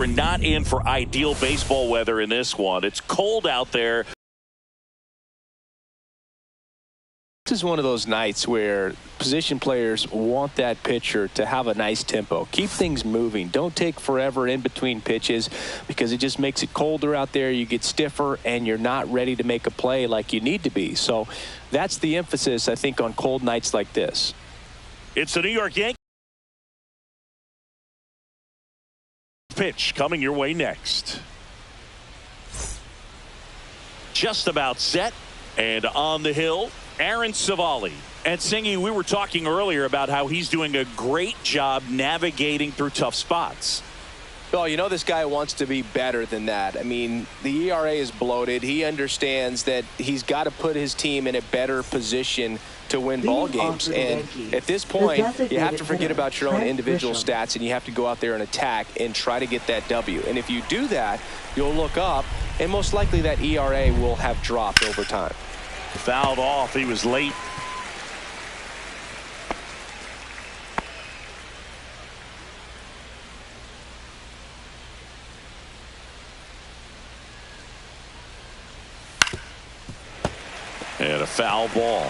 We're not in for ideal baseball weather in this one. It's cold out there. This is one of those nights where position players want that pitcher to have a nice tempo. Keep things moving. Don't take forever in between pitches because it just makes it colder out there. You get stiffer and you're not ready to make a play like you need to be. So that's the emphasis, I think, on cold nights like this. It's the New York Yankees. Pitch coming your way next. Just about set and on the hill, Aaron Civale. And Ncaa, we were talking earlier about how he's doing a great job navigating through tough spots. Well, you know, this guy wants to be better than that. I mean, the ERA is bloated. He understands that he's got to put his team in a better position to win ball games. And at this point, you have to forget about your own individual stats and you have to go out there and attack and try to get that W. And if you do that, you'll look up and most likely that ERA will have dropped over time. Fouled off. He was late. And a foul ball.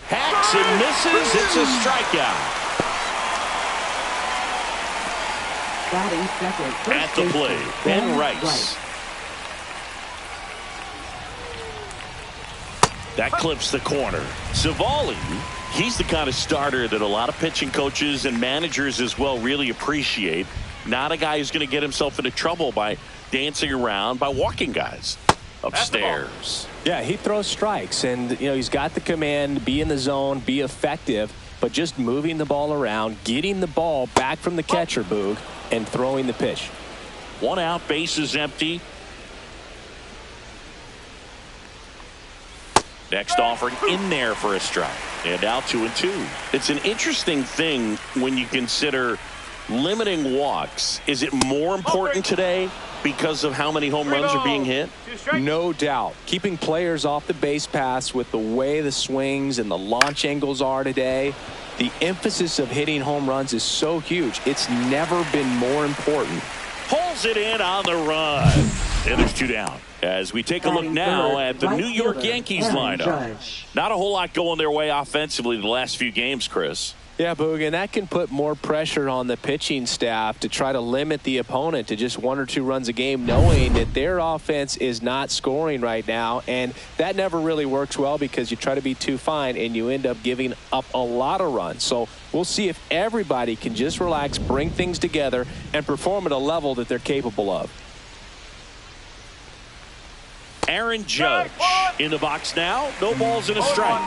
Hacks and misses. It's a strikeout. At the plate, Ben Rice. That clips the corner. Civale, he's the kind of starter that a lot of pitching coaches and managers as well really appreciate. Not a guy who's going to get himself into trouble by dancing around, by walking guys upstairs. Yeah, he throws strikes, and you know he's got the command, be in the zone, be effective, but just moving the ball around, getting the ball back from the catcher, Boog, and throwing the pitch. 1 out, bases empty. Next offering in there for a strike. And now 2-2. It's an interesting thing when you consider limiting walks. Is it more important today because of how many home runs are being hit? No doubt. Keeping players off the base paths with the way the swings and the launch angles are today, the emphasis of hitting home runs is so huge. It's never been more important. Pulls it in on the run. And there's 2 down. As we take a look now at the New York Yankees lineup. Not a whole lot going their way offensively the last few games, Chris. Yeah, Boog, and that can put more pressure on the pitching staff to try to limit the opponent to just 1 or 2 runs a game, knowing that their offense is not scoring right now. And that never really works well because you try to be too fine and you end up giving up a lot of runs. So we'll see if everybody can just relax, bring things together, and perform at a level that they're capable of. Aaron Judge in the box now. No balls and a strike.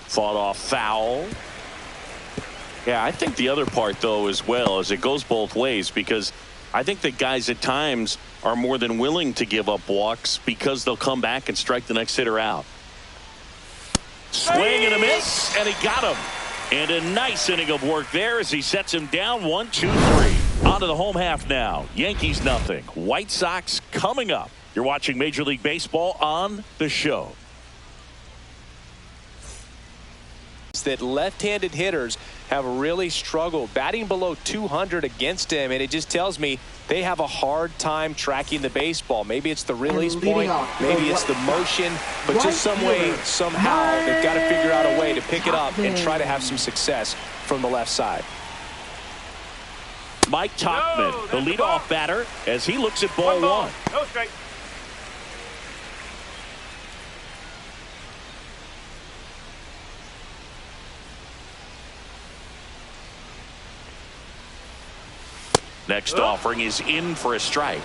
Fought off foul. Yeah, I think the other part, though, as well, is it goes both ways because I think that guys at times are more than willing to give up walks because they'll come back and strike the next hitter out. Swing and a miss, and he got him. And a nice inning of work there as he sets him down 1-2-3. On to the home half now. Yankees nothing. White Sox coming up. You're watching Major League Baseball on the show. That left-handed hitters have really struggled batting below 200 against him, and it just tells me they have a hard time tracking the baseball. Maybe it's the release point, maybe it's the motion, but just some way, somehow, they've got to figure out a way to pick it up and try to have some success from the left side. Mike Tauchman, the leadoff batter, as he looks at ball 1. No strike. Next offering is in for a strike.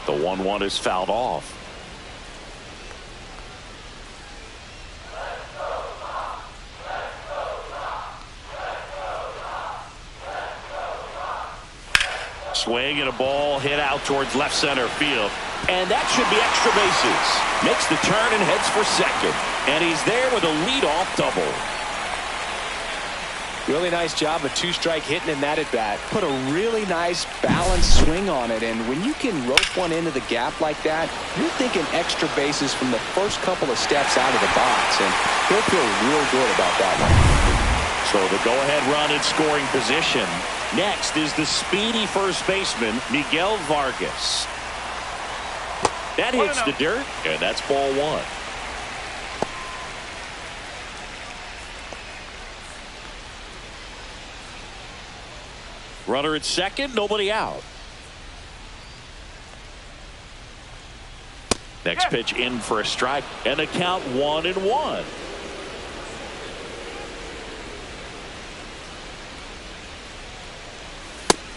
The 1-1 is fouled off. Swing and a ball hit out towards left center field. And that should be extra bases. Makes the turn and heads for second. And he's there with a leadoff double. Really nice job of two-strike hitting in that at-bat. Put a really nice balanced swing on it, and when you can rope one into the gap like that, you're thinking extra bases from the first couple of steps out of the box, and he'll feel real good about that one. So the go-ahead run in scoring position. Next is the speedy first baseman, Miguel Vargas. That hits the dirt, and that's ball one. Runner at second, nobody out. Next pitch in for a strike, and the count 1-1.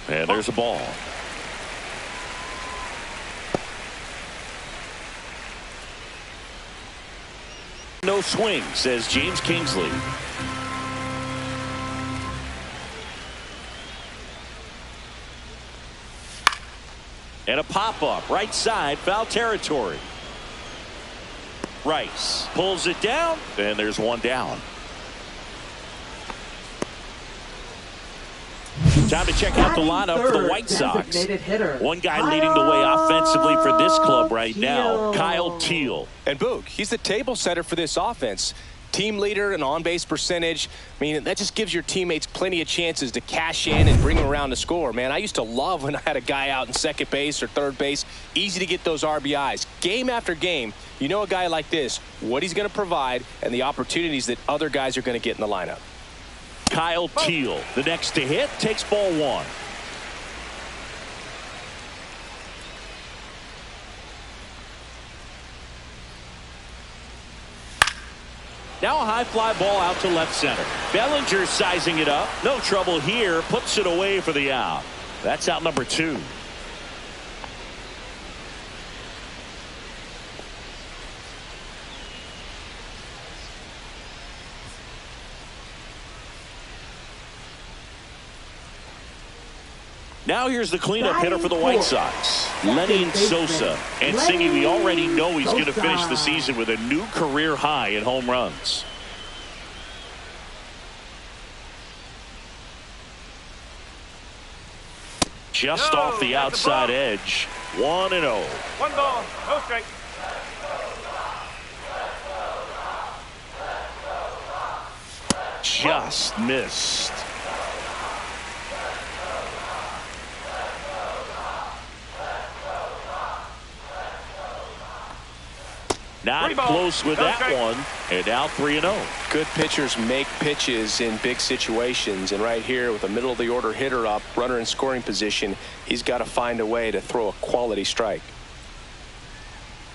And there's a ball. No swing, says James Kingsley. And a pop-up, right side, foul territory. Rice pulls it down, and there's one down. Time to check out the lineup for the White Sox. One guy leading the way offensively for this club right now, Kyle Teal. And Boog, he's the table setter for this offense. Team leader and on-base percentage. I mean, that just gives your teammates plenty of chances to cash in and bring them around to score. Man, I used to love when I had a guy out in second base or third base. Easy to get those RBIs. Game after game, you know a guy like this, what he's going to provide and the opportunities that other guys are going to get in the lineup. Kyle Teal, the next to hit, takes ball one. Now a high fly ball out to left center. Bellinger sizing it up. No trouble here. Puts it away for the out. That's out number 2. Now here's the cleanup hitter for the White Sox, Ncaa Sosa. And Singy, we already know he's going to finish the season with a new career high in home runs. Just off the outside edge, 1-0. 1 ball, no strike. Just missed. Not close with that one, and now 3-0. Good pitchers make pitches in big situations, and right here with a middle of the order hitter up, runner in scoring position, he's got to find a way to throw a quality strike.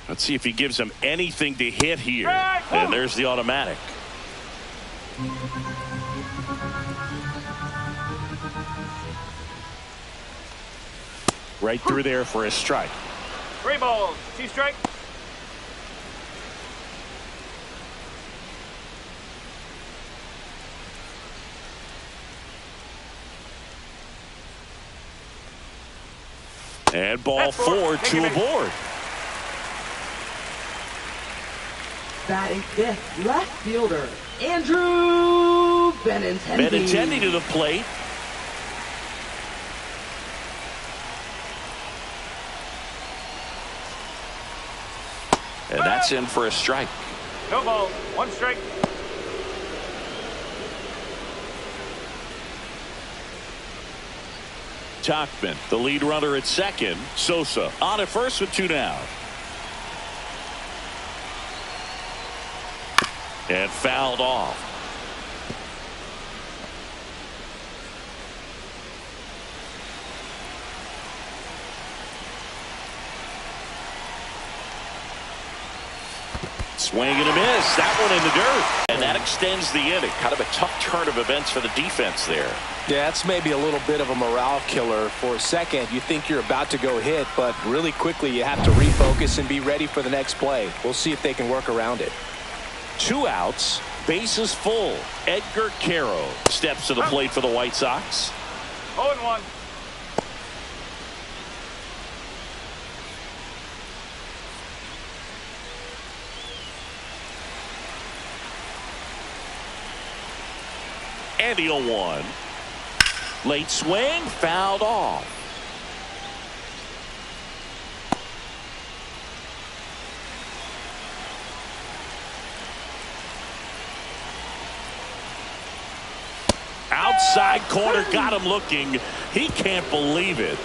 Let's see if he gives him anything to hit here. And there's the automatic. Right through there for a strike. 3 balls, 2 strikes. And ball 4, 2 aboard. Batting fifth, left fielder, Andrew Benintendi. Benintendi to the plate. And that's in for a strike. No balls, 1 strike. Tachman, the lead runner at second. Sosa on at first with 2 down. And fouled off. Swing and a miss. That one in the dirt. And that extends the inning. Kind of a tough turn of events for the defense there. Yeah, that's maybe a little bit of a morale killer. For a second, you think you're about to go hit, but really quickly you have to refocus and be ready for the next play. We'll see if they can work around it. 2 outs, bases full. Edgar Caro steps to the plate for the White Sox. 0-1. And the 0-1. Late swing, fouled off. Outside corner, got him looking. He can't believe it.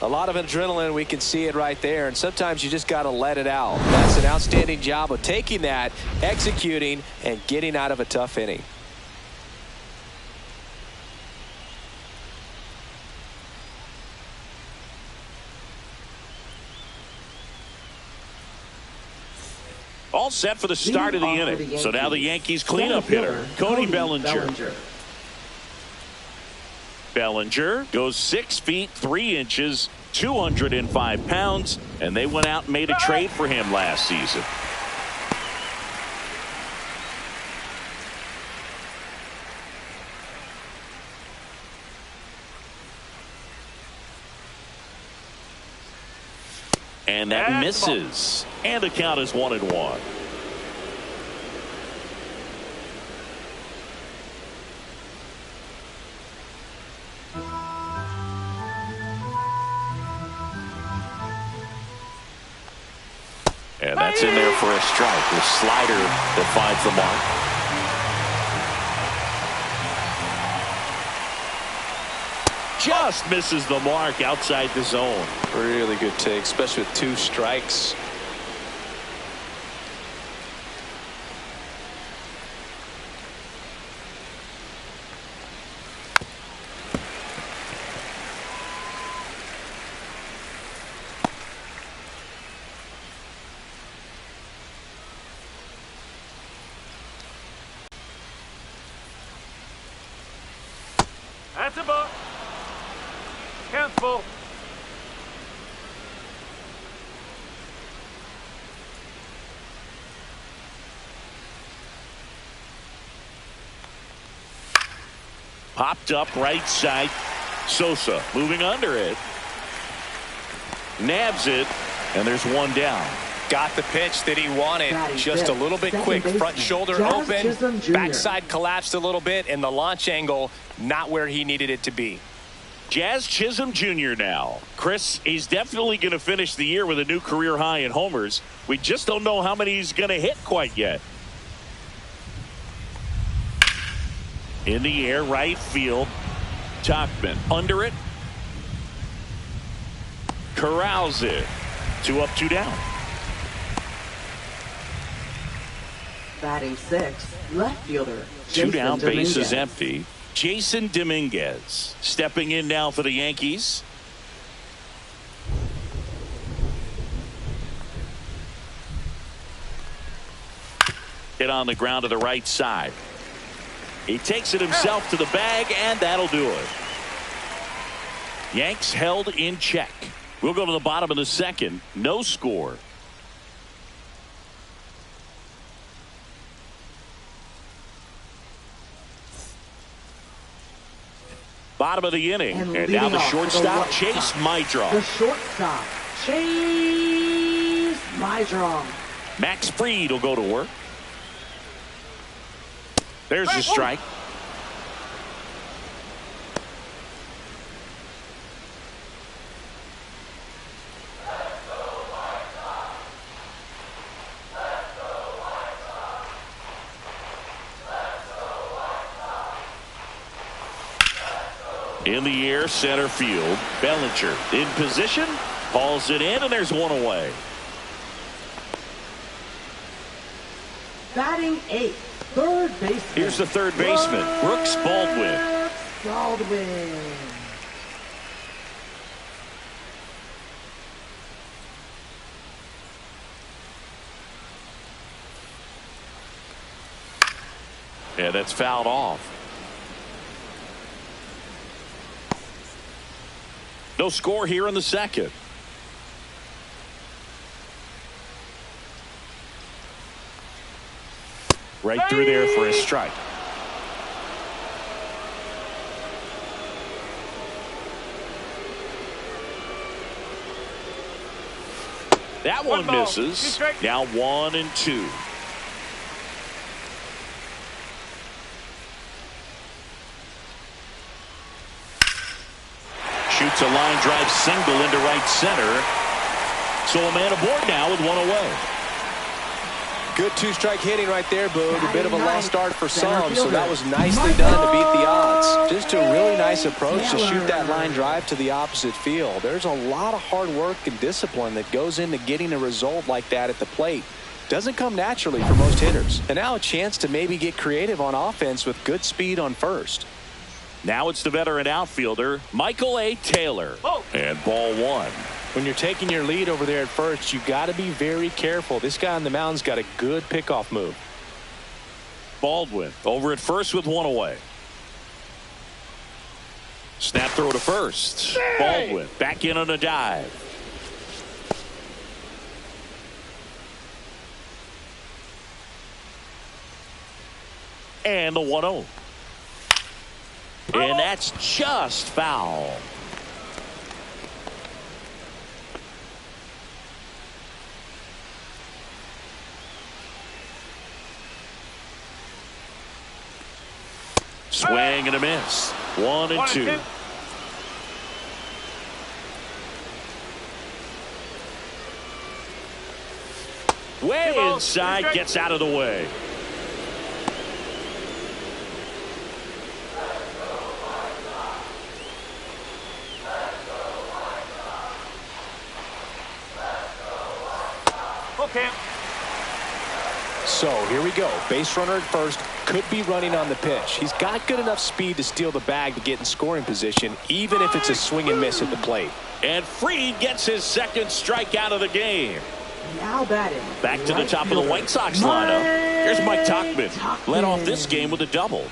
A lot of adrenaline, we can see it right there, and sometimes you just got to let it out. That's an outstanding job of taking that, executing, and getting out of a tough inning. All set for the start of the inning. So now the Yankees cleanup hitter, Cody Bellinger. Bellinger goes 6 feet 3 inches, 205 pounds, and they went out and made a trade for him last season. And that misses. And the count is 1-1. And that's in there for a strike. The slider that finds the mark. Just misses the mark outside the zone. Really good take, especially with 2 strikes. That's a ball. Count full. Popped up right side. Sosa moving under it. Nabs it, and there's 1 down. Got the pitch that he wanted, just a little bit quick. Front shoulder open, backside collapsed a little bit, and the launch angle not where he needed it to be. Jazz Chisholm Jr. now. Chris, he's definitely going to finish the year with a new career high in homers. We just don't know how many he's going to hit quite yet. In the air, right field. Tauchman under it. Corrals it. 2 up, 2 down. Batting 6, left fielder. 2 down, Dominguez. base is empty. Jason Dominguez stepping in now for the Yankees. Hit on the ground to the right side. He takes it himself to the bag, and that'll do it. Yanks held in check. We'll go to the bottom of the second. No score. Bottom of the inning. And now the shortstop, Chase Mydrom. The shortstop, Chase Mydrom. Max Fried will go to work. There's the strike. In the air, center field. Bellinger in position. Hauls it in, and there's 1 away. Batting 8, third baseman. Here's the third baseman, Brooks Baldwin. Baldwin. Yeah, that's fouled off. No score here in the second. Right through there for a strike. That one misses. Now 1-2. Shoots a line drive single into right center. So a man aboard now with one away. Good two-strike hitting right there, Boog. A bit of a lost start for some, so that was nicely done to beat the odds. Just a really nice approach to shoot that line drive to the opposite field. There's a lot of hard work and discipline that goes into getting a result like that at the plate. Doesn't come naturally for most hitters. And now a chance to maybe get creative on offense with good speed on first. Now it's the veteran outfielder, Michael A. Taylor. And ball one. When you're taking your lead over there at first, you got to be very careful. This guy on the mound's got a good pickoff move. Baldwin over at first with one away. Snap throw to first. Baldwin back in on a dive. And the 1-0. And that's just foul. Swing and a miss. 1-2. Way inside, gets out of the way. Okay. So here we go. Base runner at first. Could be running on the pitch. He's got good enough speed to steal the bag to get in scoring position, even if it's a swing and miss at the plate. And Fried gets his second strikeout of the game. Now batting. Back to the top of the White Sox lineup. Here's Mike Tauchman. Led off this game with a double.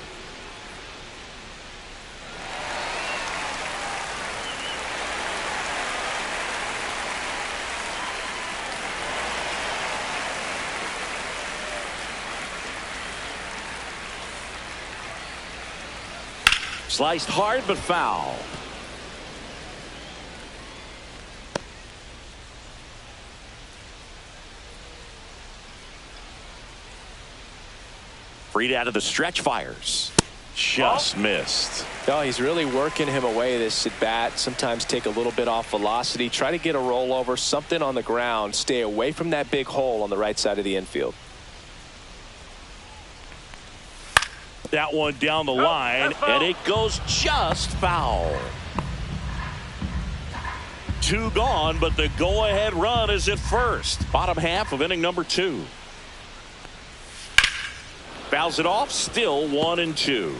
Sliced hard but foul. Fried out of the stretch, fires. Just missed. Oh, he's really working him away this at bat. Sometimes take a little bit off velocity. Try to get a rollover, something on the ground. Stay away from that big hole on the right side of the infield. That one down the line, and it goes just foul. Two gone, but the go-ahead run is at first. Bottom half of inning number 2. Fouls it off, still 1-2.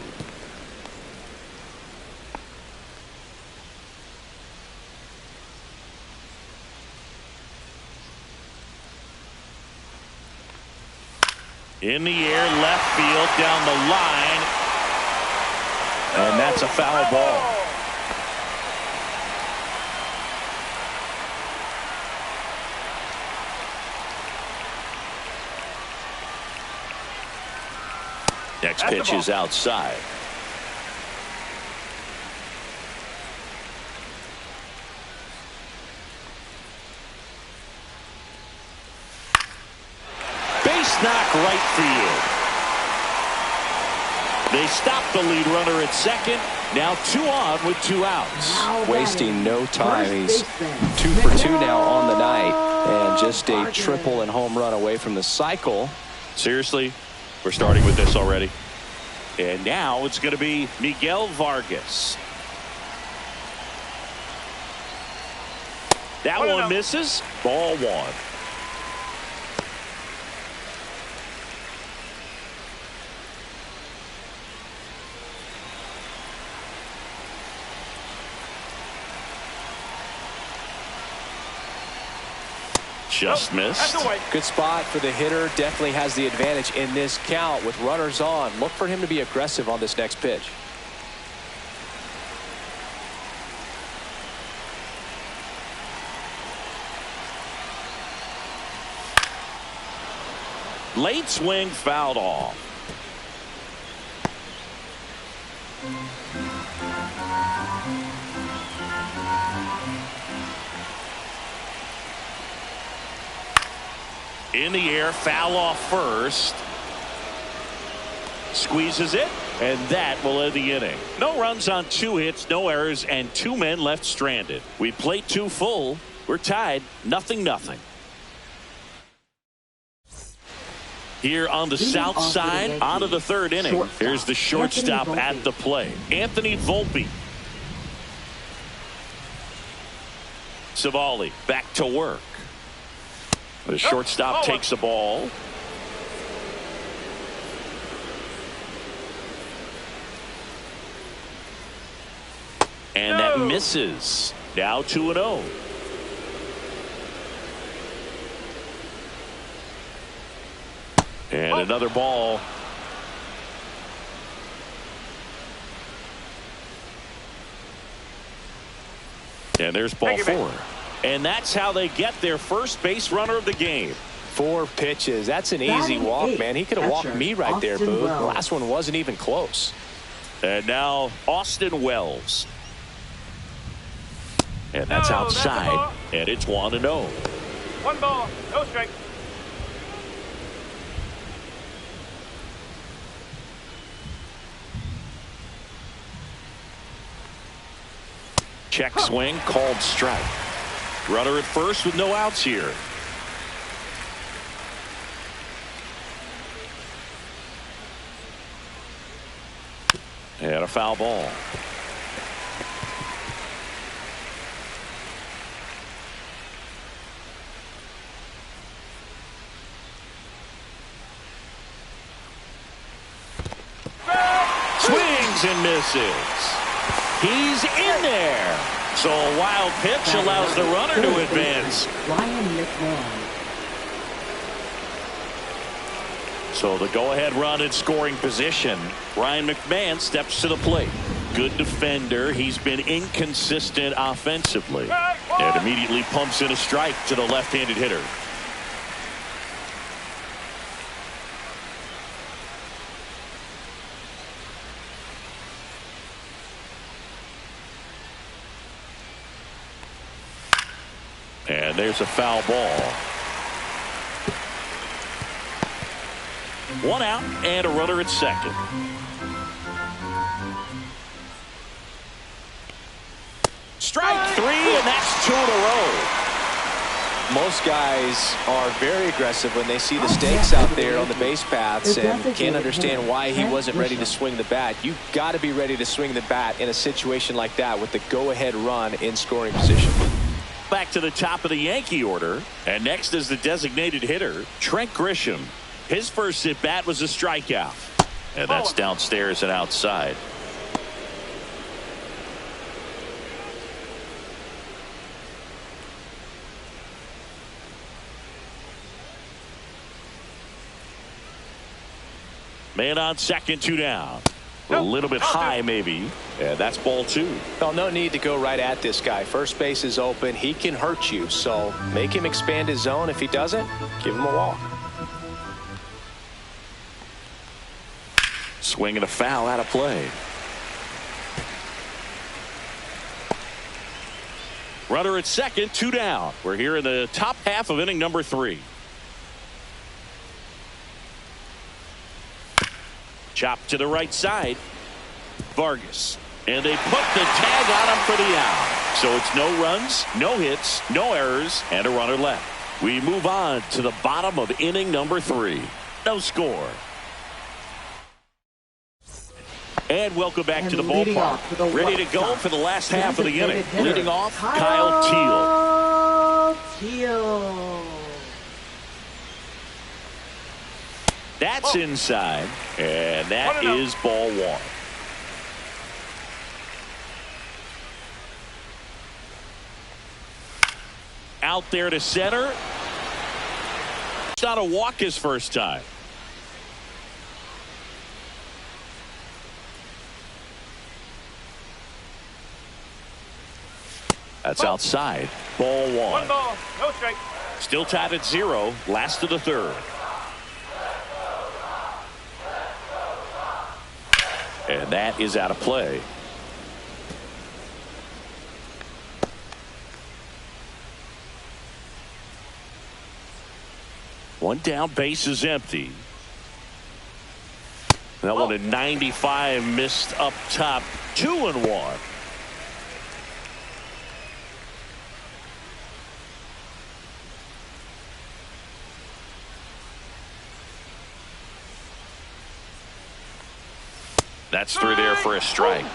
In the air, left field, down the line. And that's a foul ball. Next pitch is outside. Base knock right field. They stop the lead runner at second. Now 2 on with 2 outs. Wasting no time. He's 2 for 2 now on the night. And just a triple and home run away from the cycle. Seriously, we're starting with this already. And now it's going to be Miguel Vargas. That one misses. Ball 1. Just missed. Good spot for the hitter. Definitely has the advantage in this count with runners on. Look for him to be aggressive on this next pitch. Late swing fouled off. In the air, foul off first. Squeezes it. And that will end the inning. No runs on 2 hits, no errors, and 2 men left stranded. We played 2 full. We're tied 0-0. Here on the south side, on to the 3rd inning. Here's the shortstop at the plate, Anthony Volpe. Savali back to work. The shortstop takes the ball. And that misses. Now 2-0. And another ball. And there's ball 4. And that's how they get their first base runner of the game. 4 pitches. That's an easy walk, man. He could have walked me right there, Boo. The last one wasn't even close. And now Austin Wells. And that's outside. And it's 1-0. 1 ball, no strike. Check swing, called strike. Runner at first with no outs here. And a foul ball. Swings and misses. He's in there. So a wild pitch allows the runner to advance. So the go-ahead run in scoring position. Ryan McMahon steps to the plate. Good defender. He's been inconsistent offensively. And immediately pumps in a strike to the left-handed hitter. And there's a foul ball. 1 out and a runner at second. Strike 3, and that's 2 in a row. Most guys are very aggressive when they see the stakes out there on the base paths and can't understand why he wasn't ready to swing the bat. You've got to be ready to swing the bat in a situation like that with the go-ahead run in scoring position. Back to the top of the Yankee order, and next is the designated hitter, Trent Grisham. His first at bat was a strikeout, and that's downstairs and outside. Man on second, 2 down. A little bit high, maybe. And that's ball 2. Well, no need to go right at this guy. First base is open. He can hurt you. So make him expand his zone. If he doesn't, give him a walk. Swing and a foul out of play. Runner at second, 2 down. We're here in the top half of inning number 3. Chop to the right side. Vargas. And they put the tag on him for the out. So it's no runs, no hits, no errors, and a runner left. We move on to the bottom of inning number 3. No score. And welcome back to the ballpark. Ready to go for the last half of the inning. Leading off, Kyle Teal. That's inside, and that is ball 1. Out there to center. It's not a walk his first time. That's outside. Ball 1. 1 ball, no strike. Still tied at 0. Last of the 3rd. And that is out of play. One down, base is empty. That one at 95, missed up top. 2-1. That's through there for a strike.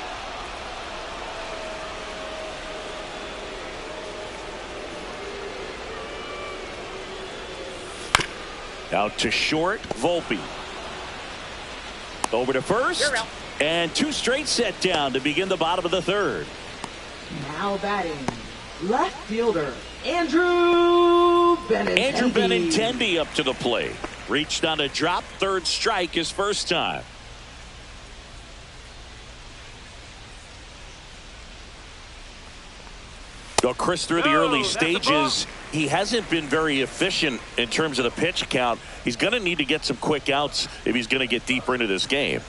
Out to short, Volpe. Over to first. And 2 straight set down to begin the bottom of the third. Now batting, left fielder, Andrew Benintendi up to the plate. Reached on a drop, third strike his first time. Well, Chris, through the early stages, he hasn't been very efficient in terms of the pitch count. He's going to need to get some quick outs if he's going to get deeper into this game.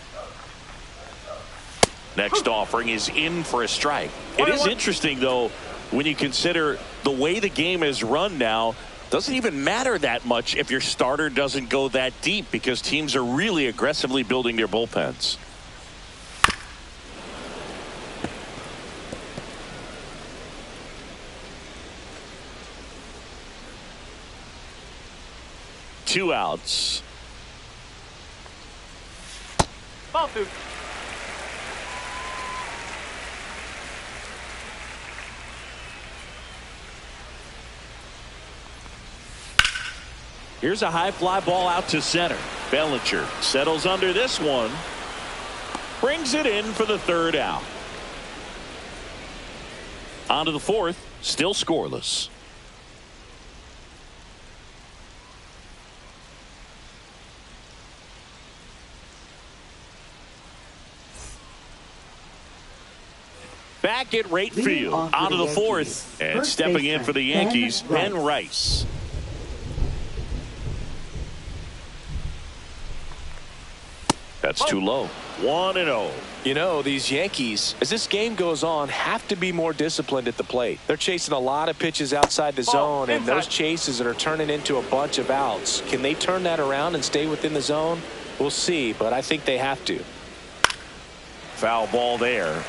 Next offering is in for a strike. It is interesting, though, when you consider the way the game is run now. Doesn't even matter that much if your starter doesn't go that deep, because teams are really aggressively building their bullpens. Two outs. Ball 2. Here's a high fly ball out to center. Bellinger settles under this one. Brings it in for the third out. On to the fourth. Still scoreless. Back at right field. On to the fourth. And stepping in for the Yankees, Ben Rice. That's too low. 1-0. You know, these Yankees, as this game goes on, have to be more disciplined at the plate. They're chasing a lot of pitches outside the zone, and those chases that are turning into a bunch of outs. Can they turn that around and stay within the zone? We'll see, but I think they have to. Foul ball there.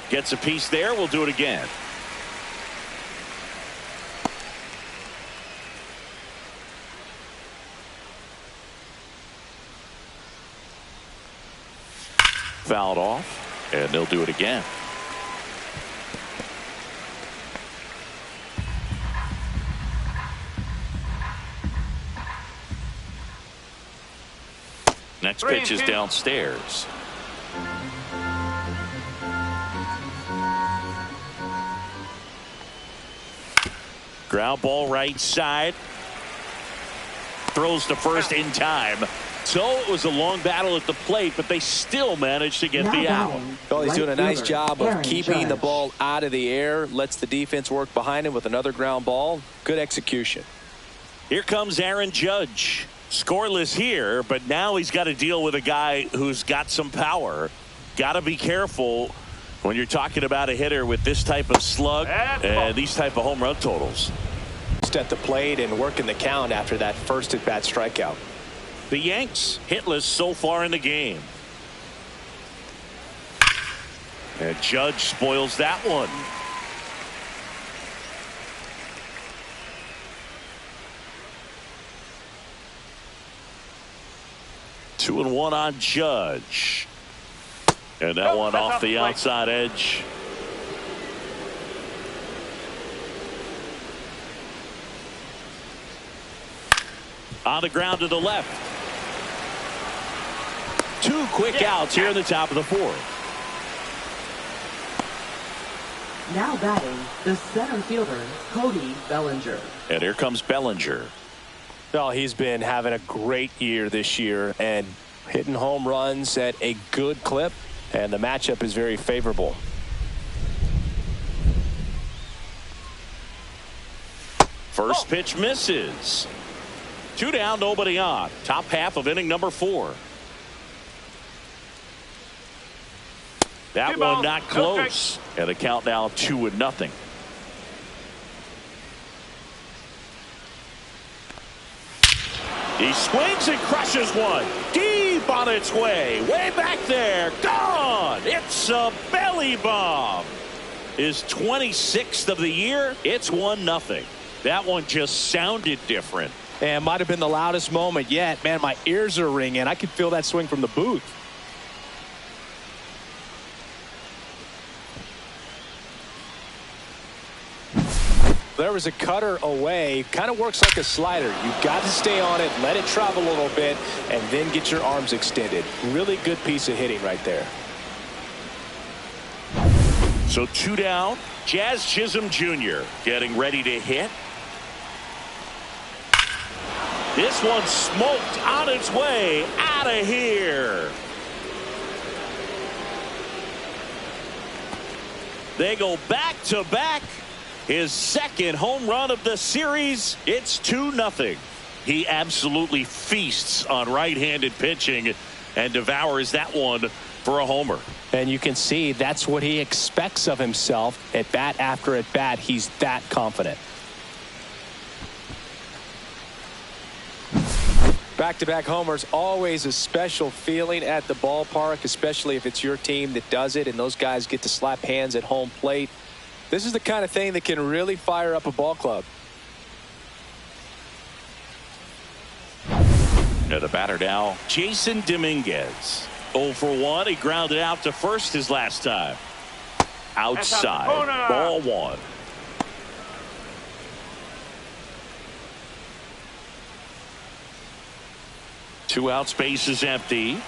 Gets a piece there. We'll do it again. Fouled off, and they'll do it again. Next pitch is downstairs. Ground ball right side. Throws to first in time. So it was a long battle at the plate, but they still managed to get the out. Well, he's doing a nice job of keeping the ball out of the air. Lets the defense work behind him with another ground ball. Good execution. Here comes Aaron Judge. Scoreless here, but now he's got to deal with a guy who's got some power. Got to be careful when you're talking about a hitter with this type of slug and these type of home run totals. Just at the plate and working the count after that first at-bat strikeout. The Yanks hitless so far in the game. And Judge spoils that one. Two and one on Judge. And that one off the outside edge. On the ground to the left. Two quick outs here in the top of the fourth. Now batting, the center fielder, Cody Bellinger. And here comes Bellinger. Well, he's been having a great year this year and hitting home runs at a good clip, and the matchup is very favorable. First pitch misses. 2 down, nobody on. Top half of inning number 4. That one not close. And the count now 2-0. He swings and crushes one. Deep on its way. Way back there. Gone. It's a belly bomb. His 26th of the year. It's 1-0. That one just sounded different. And might have been the loudest moment yet. Man, my ears are ringing. I could feel that swing from the booth. There was a cutter away. Kind of works like a slider. You've got to stay on it, let it travel a little bit, and then get your arms extended. Really good piece of hitting right there. So 2 down. Jazz Chisholm Jr. getting ready to hit. This one smoked on its way out of here. They go back to back. His second home run of the series. It's 2-0. He absolutely feasts on right-handed pitching and devours that one for a homer. And you can see that's what he expects of himself at bat after at bat. He's that confident. Back-to-back homers, always a special feeling at the ballpark, especially if it's your team that does it and those guys get to slap hands at home plate. This is the kind of thing that can really fire up a ball club. And the batter now, Jason Dominguez. 0 for 1. He grounded out to first his last time. Outside. Ball 1. Two out, space is empty.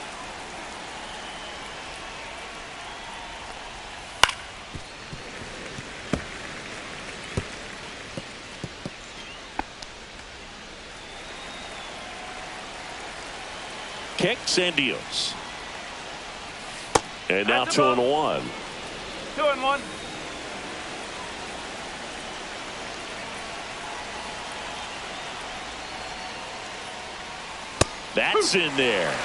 Kicks and deals. And now 2-1. 2-1. That's in there.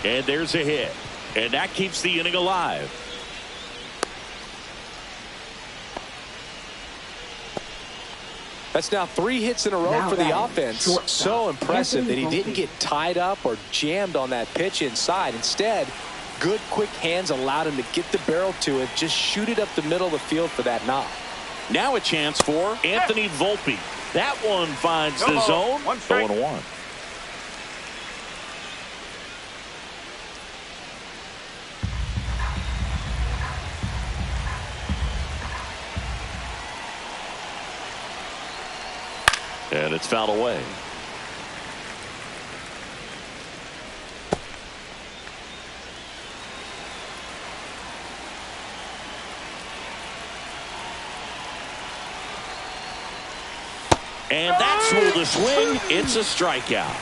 And there's a hit. And that keeps the inning alive. That's now 3 hits in a row for the offense. So impressive that he didn't get tied up or jammed on that pitch inside. Instead, good quick hands allowed him to get the barrel to it, just shoot it up the middle of the field for that knock. Now a chance for Anthony Volpe. That one finds the zone. 0-1. And it's fouled away. And that's smooth a swing. It's a strikeout.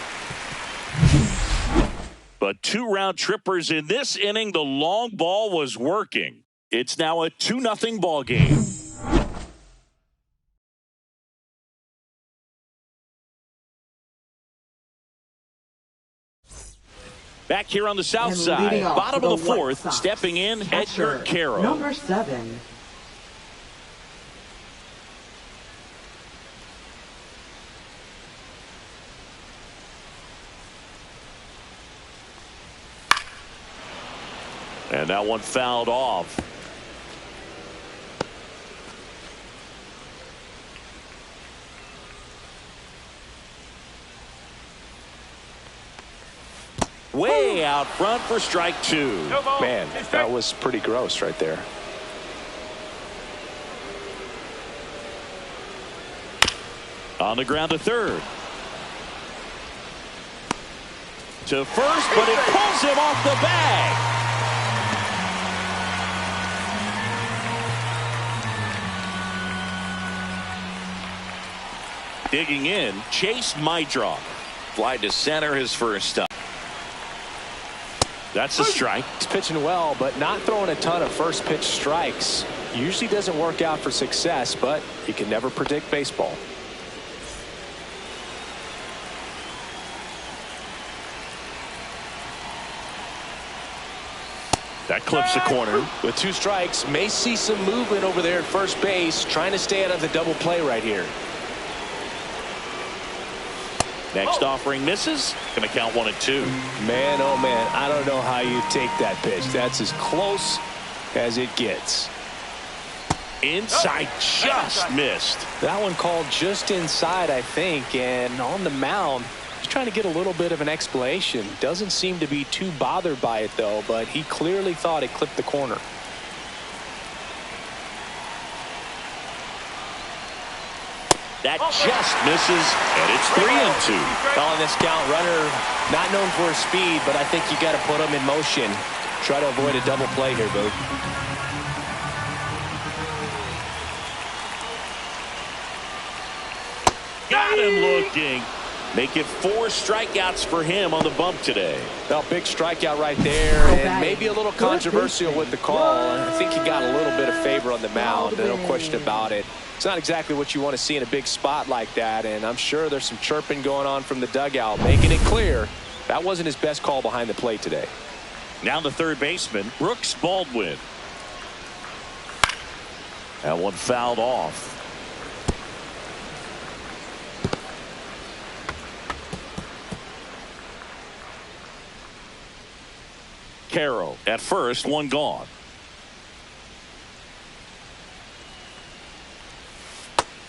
But 2 round trippers in this inning. The long ball was working. It's now a 2-0 ball game. Back here on the south side, bottom of the 4th, stepping in, Edgar Carroll. Number 7. And that one fouled off. Way out front for strike 2. Man, that was pretty gross right there. On the ground to third. To first, but it pulls him off the bag. Digging in, Chase Mydroff. Fly to center, his first stop. That's a strike. He's pitching well, but not throwing a ton of first pitch strikes. Usually doesn't work out for success, but you can never predict baseball. That clips the corner. With 2 strikes, may see some movement over there at first base, trying to stay out of the double play right here. Next offering misses. Going to count 1-2. Man, oh man, I don't know how you take that pitch. That's as close as it gets. Inside, just missed. That one called just inside, I think, and on the mound, he's trying to get a little bit of an explanation. Doesn't seem to be too bothered by it, though, but he clearly thought it clipped the corner. That just misses, and it's 3-2. On this count, runner not known for his speed, but I think you got to put him in motion. Try to avoid a double play here, Boo. Got him looking. Make it 4 strikeouts for him on the bump today. Well, big strikeout right there, and maybe a little controversial with the call. I think he got a little bit of favor on the mound, no question about it. It's not exactly what you want to see in a big spot like that, and I'm sure there's some chirping going on from the dugout, making it clear that wasn't his best call behind the plate today. Now the third baseman, Brooks Baldwin. That one fouled off. Carroll at first, one gone.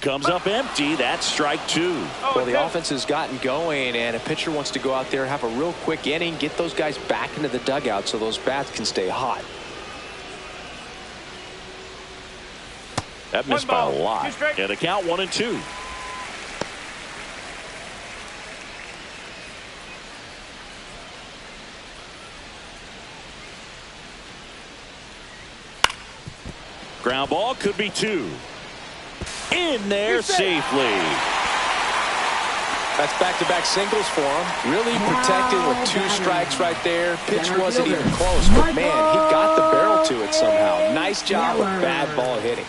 Comes up empty. That's strike 2. Well, the offense has gotten going, and a pitcher wants to go out there, have a real quick inning, get those guys back into the dugout so those bats can stay hot. That missed by a lot. And the count 1-2. Ground ball, could be 2. In there safely. That's back-to-back singles for him. Really protected with 2 strikes right there. Pitch wasn't even close, but man, he got the barrel to it somehow. Nice job with bad ball hitting.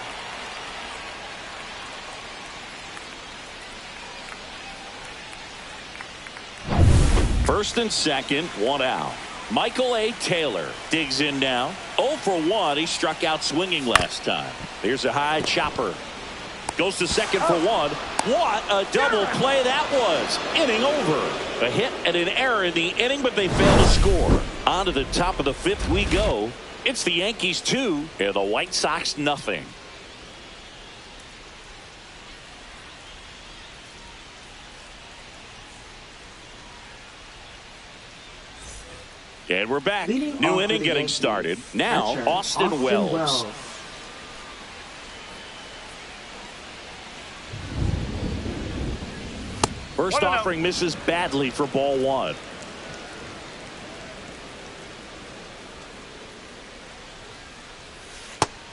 First and second, 1 out. Michael A. Taylor digs in now. 0 for 1. He struck out swinging last time. Here's a high chopper. Goes to second for 1. What a double play that was. Inning over. A hit and an error in the inning, but they fail to score. On to the top of the 5th we go. It's the Yankees 2 and the White Sox nothing. And we're back. New inning getting started. Now, Austin Wells. First offering misses badly for ball 1.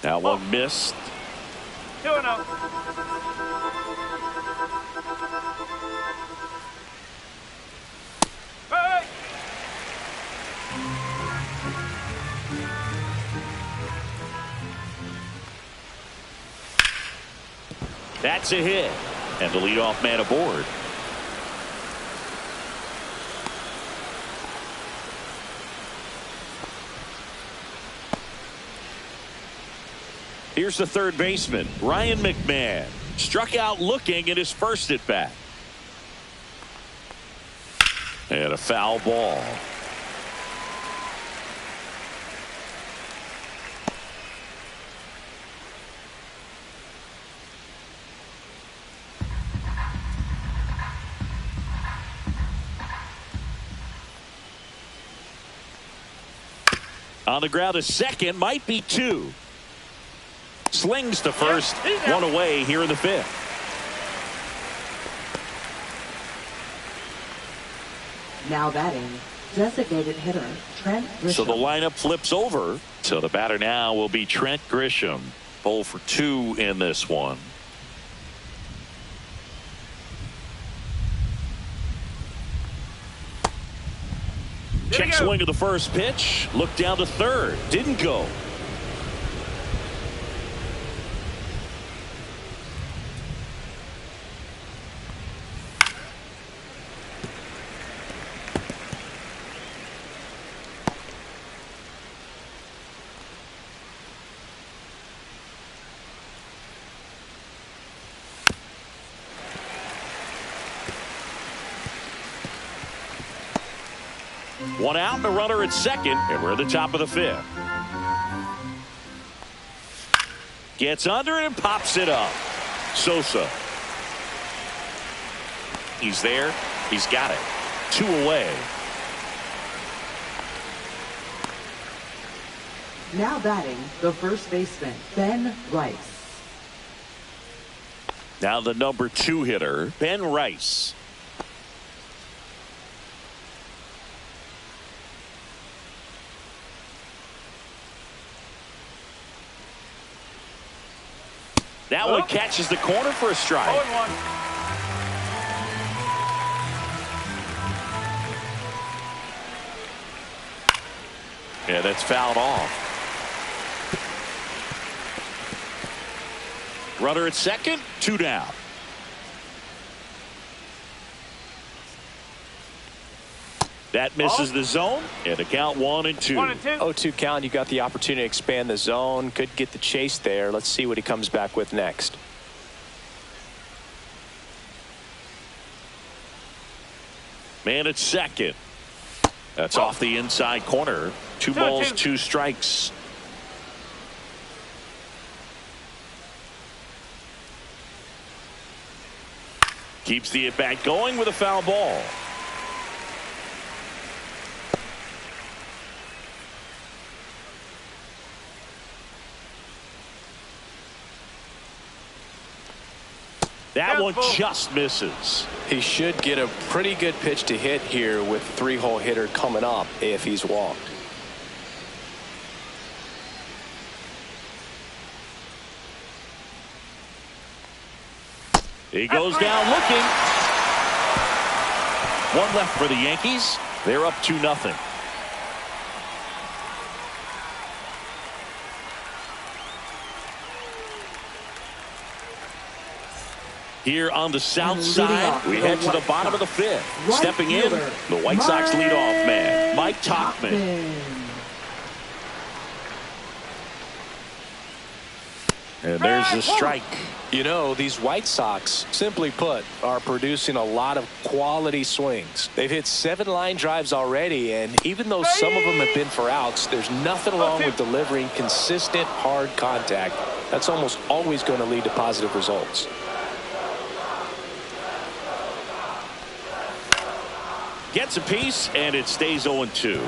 That one missed. 2-0. That's a hit. And the leadoff man aboard. Here's the third baseman, Ryan McMahon. Struck out looking at his first at bat. And a foul ball. On the ground, a second, might be 2. Slings to first, 1 away here in the 5th. Now batting, designated hitter Trent Grisham. So the lineup flips over. So the batter now will be Trent Grisham. 0 for 2 in this one. Check swing of the first pitch. Look down to third. Didn't go. One out and a runner at second, and we're at the top of the fifth. Gets under it and pops it up. Sosa. He's there. He's got it. 2 away. Now batting, the first baseman, Ben Rice. Now the number 2 hitter, Ben Rice. That one catches the corner for a strike. 0-1. Yeah, that's fouled off. Runner at second, 2 down. That misses the zone, and the count 1-2. 1-2. 0-2 count. You got the opportunity to expand the zone. Could get the chase there. Let's see what he comes back with next. Man at second. That's off the inside corner. 2 balls, 2 strikes. Keeps the at-bat going with a foul ball. That one just misses. He should get a pretty good pitch to hit here with 3-hole hitter coming up if he's walked. He goes down looking. 1 left for the Yankees. They're up 2-0. Here on the south side, we head to the bottom of the fifth. Stepping in, the White Sox leadoff man, Mike Tauchman. And there's the strike. You know, these White Sox, simply put, are producing a lot of quality swings. They've hit 7 line drives already, and even though some of them have been for outs, there's nothing wrong with delivering consistent, hard contact. That's almost always going to lead to positive results. Gets a piece, and it stays 0-2.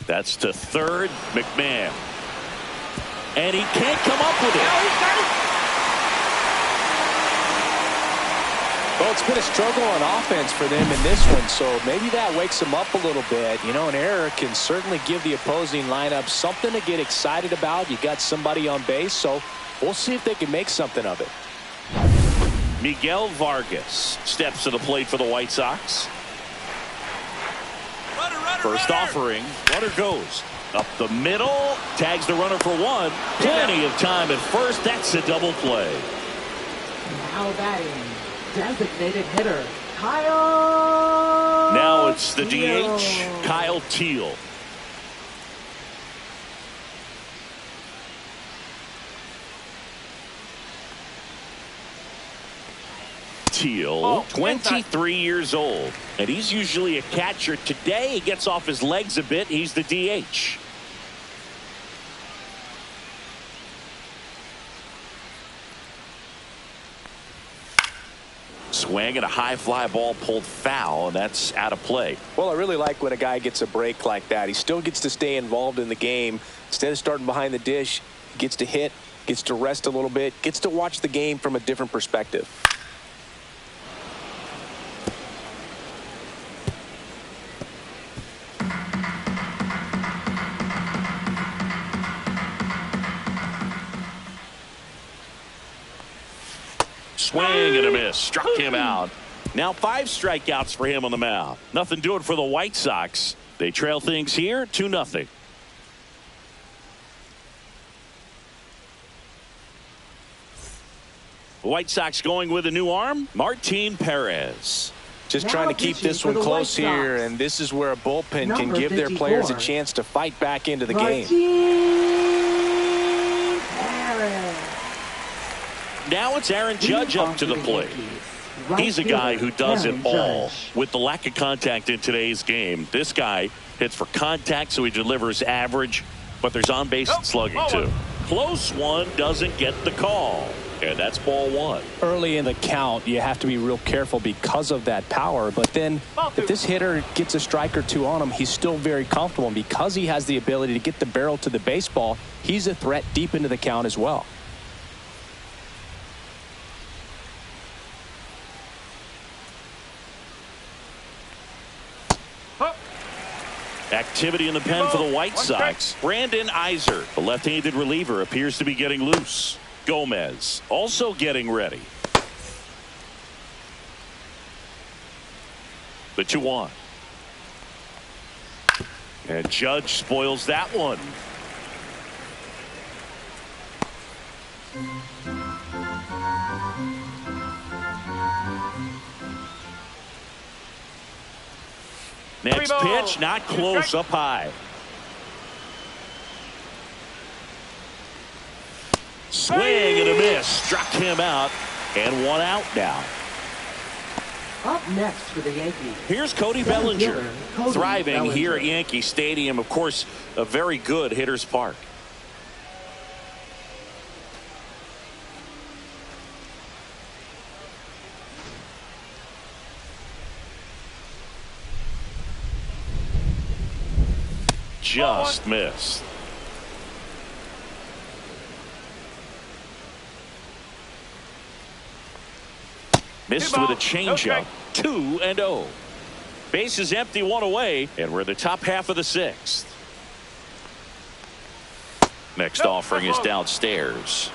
That's to third, McMahon. And he can't come up with it. Well, it's been a struggle on offense for them in this one, so maybe that wakes them up a little bit. You know, an error can certainly give the opposing lineup something to get excited about. You got somebody on base, so we'll see if they can make something of it. Miguel Vargas steps to the plate for the White Sox. First offering, runner goes up the middle, tags the runner for 1. Plenty of time at first. That's a double play. Now batting, designated hitter, Kyle. Now it's the Teal. DH, Kyle Teal. Teal, 23 years old, and he's usually a catcher. Today he gets off his legs a bit. He's the DH. Swing and a high fly ball pulled foul, and that's out of play. Well, I really like when a guy gets a break like that. He still gets to stay involved in the game. Instead of starting behind the dish, he gets to hit, gets to rest a little bit, gets to watch the game from a different perspective. Swing and a miss. Struck him out. Now 5 strikeouts for him on the mound. Nothing doing for the White Sox. They trail things here 2-0. The White Sox going with a new arm, Martin Perez. Just trying to keep this one close here, and this is where a bullpen can give their players a chance to fight back into the game. Now it's Aaron Judge up to the plate. He's a guy who does it all. With the lack of contact in today's game, this guy hits for contact, so he delivers average, but there's on-base slugging too. Close one, doesn't get the call. And that's ball 1. Early in the count, you have to be real careful because of that power. But then if this hitter gets a strike or 2 on him, he's still very comfortable. And because he has the ability to get the barrel to the baseball, he's a threat deep into the count as well. Activity in the pen for the White Sox. Brandon Iser, the left-handed reliever, appears to be getting loose. Gomez also getting ready. The 2-1. And Judge spoils that one. Next pitch, not close, up high. Swing and a miss. Struck him out. And 1 out now. Up next for the Yankees. Here's Cody Bellinger. Thriving here at Yankee Stadium. Of course, a very good hitter's park. Just missed. Missed with a changeup. 2-0. Base is empty, 1 away, and we're in the top half of the 6th. Next offering is downstairs.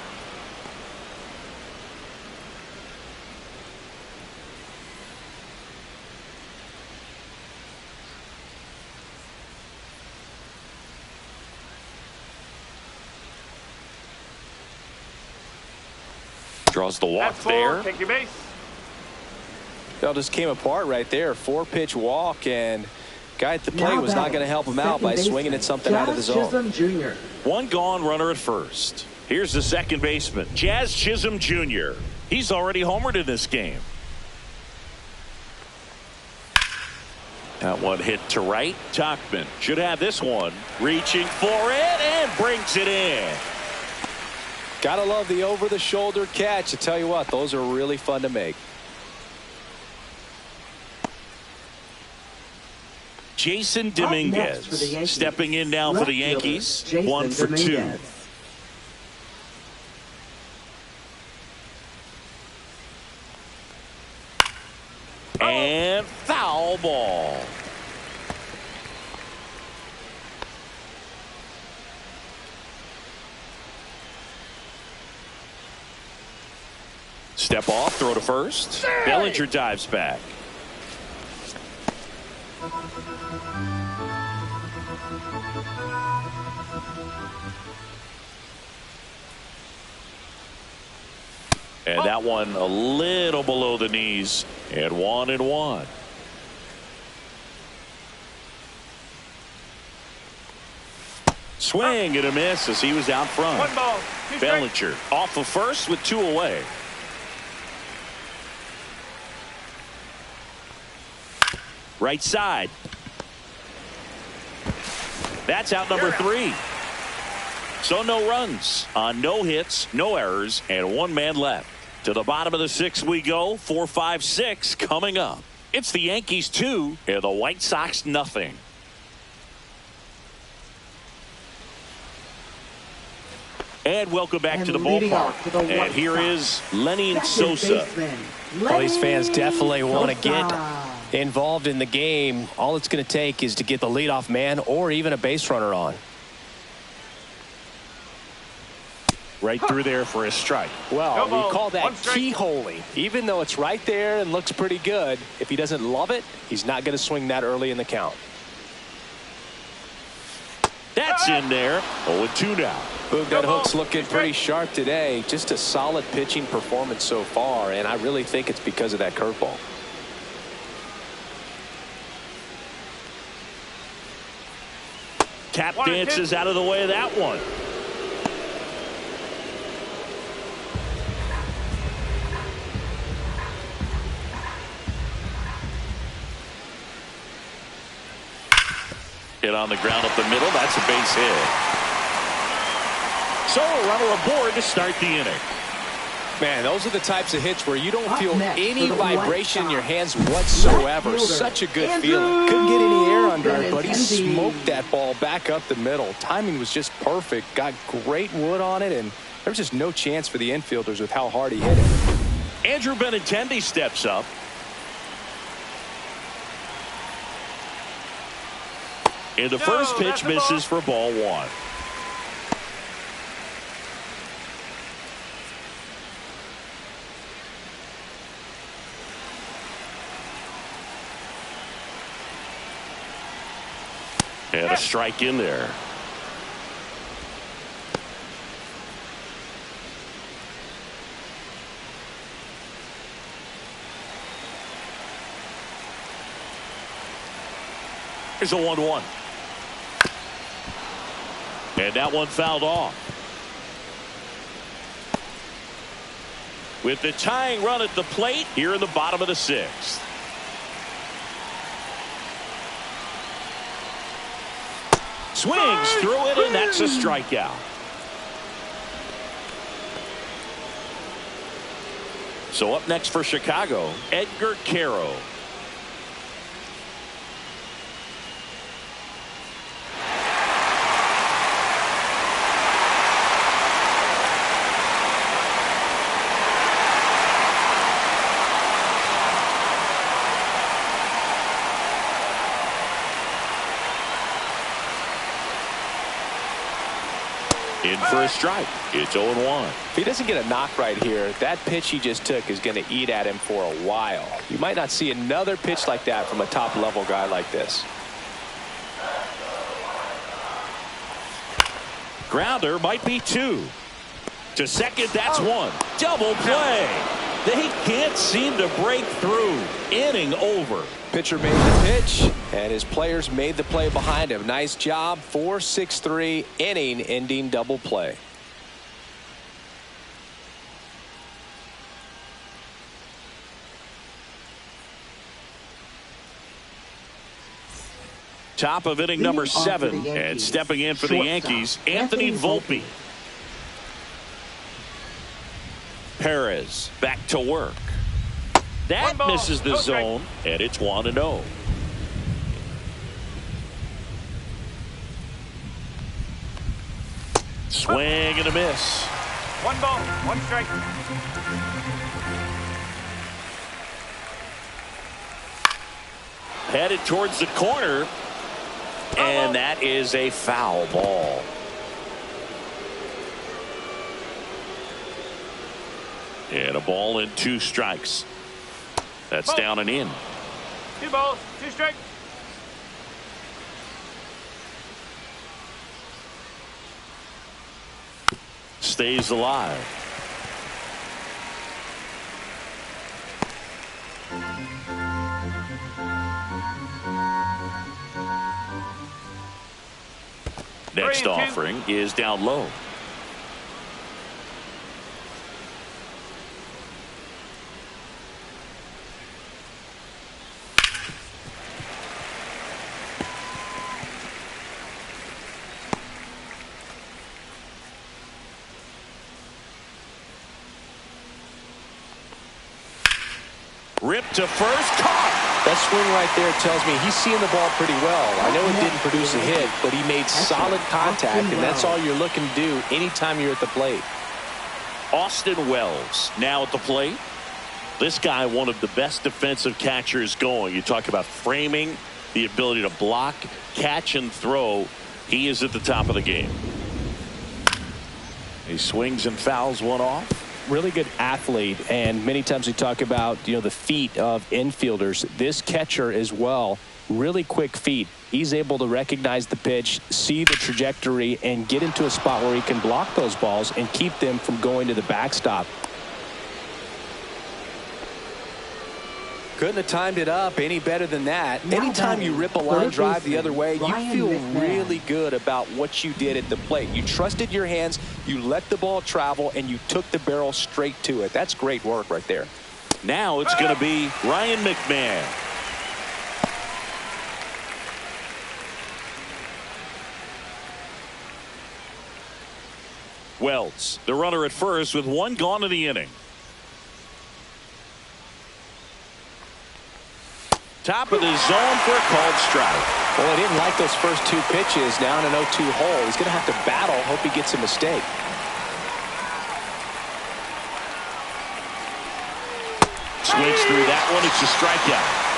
Draws the walk there. Take your base. That just came apart right there. 4-pitch walk, and guy at the plate was not going to help him out by swinging at something out of the zone. Jr. 1 gone, runner at first. Here's the second baseman, Jazz Chisholm Jr. He's already homered in this game. That one hit to right. Tauchman should have this one. Reaching for it and brings it in. Gotta love the over-the-shoulder catch. I tell you what, those are really fun to make. Jason Dominguez stepping in now for the Yankees. Jason 1 for 2. And foul ball. Step off, throw to first. Bellinger dives back. And that one a little below the knees, and 1-1. Swing and a miss as he was out front. 1 ball. Bellinger off of first with 2 away. Right side. That's out number 3. So no runs on no hits, no errors, and 1 man left. To the bottom of the 6th we go. 4, 5, 6 coming up. It's the Yankees 2 and the White Sox nothing. And welcome back to the ballpark. And here is Lenny Sosa. Well, these fans definitely want to get involved in the game. All it's going to take is to get the leadoff man or even a base runner on. right through there for a strike. Well, No we call ball. that One strike. keyholing. Even though it's right there and looks pretty good, if he doesn't love it, he's not going to swing that early in the count. That's in there. 0-2 now. Boog, that hook's looking pretty sharp today. Just a solid pitching performance so far, and I really think it's because of that curveball. Tap dances out of the way of that one. Hit on the ground up the middle. That's a base hit. So a runner aboard to start the inning. Man, those are the types of hits where you don't Up feel next any for the vibration in your White hands Sox. whatsoever. Left fielder, Such a good Andrew feeling. Couldn't get any air under it, but he Benintendi. smoked that ball back up the middle. Timing was just perfect. Got great wood on it, and there was just no chance for the infielders with how hard he hit it. Andrew Benintendi steps up. And the first pitch misses for ball one. And a strike in there. Here's a 1-1. And that one fouled off. With the tying run at the plate here in the bottom of the sixth. Swings through it, and that's a strikeout. So up next for Chicago, Edgar Caro. In for a strike. It's 0-1. If he doesn't get a knock right here, that pitch he just took is going to eat at him for a while. You might not see another pitch like that from a top-level guy like this. Grounder might be two. To second, that's one. Double play. They can't seem to break through. Inning over. Pitcher made the pitch, and his players made the play behind him. Nice job. 4-6-3 inning-ending double play. Top of inning number 7, and stepping in for the Yankees, Anthony Volpe. Perez back to work. That misses the zone, and it's 1-0. Swing and a miss. 1 ball, 1 strike. Headed towards the corner, and that is a foul ball. And a ball and 2 strikes. That's down and in. 2 balls, 2 strikes. Stays alive. Next offering is down low. Ripped to first, caught. That swing right there tells me he's seeing the ball pretty well. I know it didn't produce a hit, but he made solid contact, and that's all you're looking to do anytime you're at the plate. Austin Wells now at the plate. This guy, one of the best defensive catchers going. You talk about framing, the ability to block, catch, and throw. He is at the top of the game. He swings and fouls one off. Really good athlete, and many times we talk about the feet of infielders. This catcher as well, really quick feet. He's able to recognize the pitch, see the trajectory, and get into a spot where he can block those balls and keep them from going to the backstop. Couldn't have timed it up any better than that. Anytime you rip a line drive the other way, you feel really good about what you did at the plate. You trusted your hands, you let the ball travel, and you took the barrel straight to it. That's great work right there. Now it's going to be Ryan McMahon. Wells, the runner at first with one gone in the inning. Top of the zone for a called strike. Well, I didn't like those first two pitches. Now in an 0-2 hole. He's going to have to battle. Hope he gets a mistake. Swings through that one. It's a strikeout.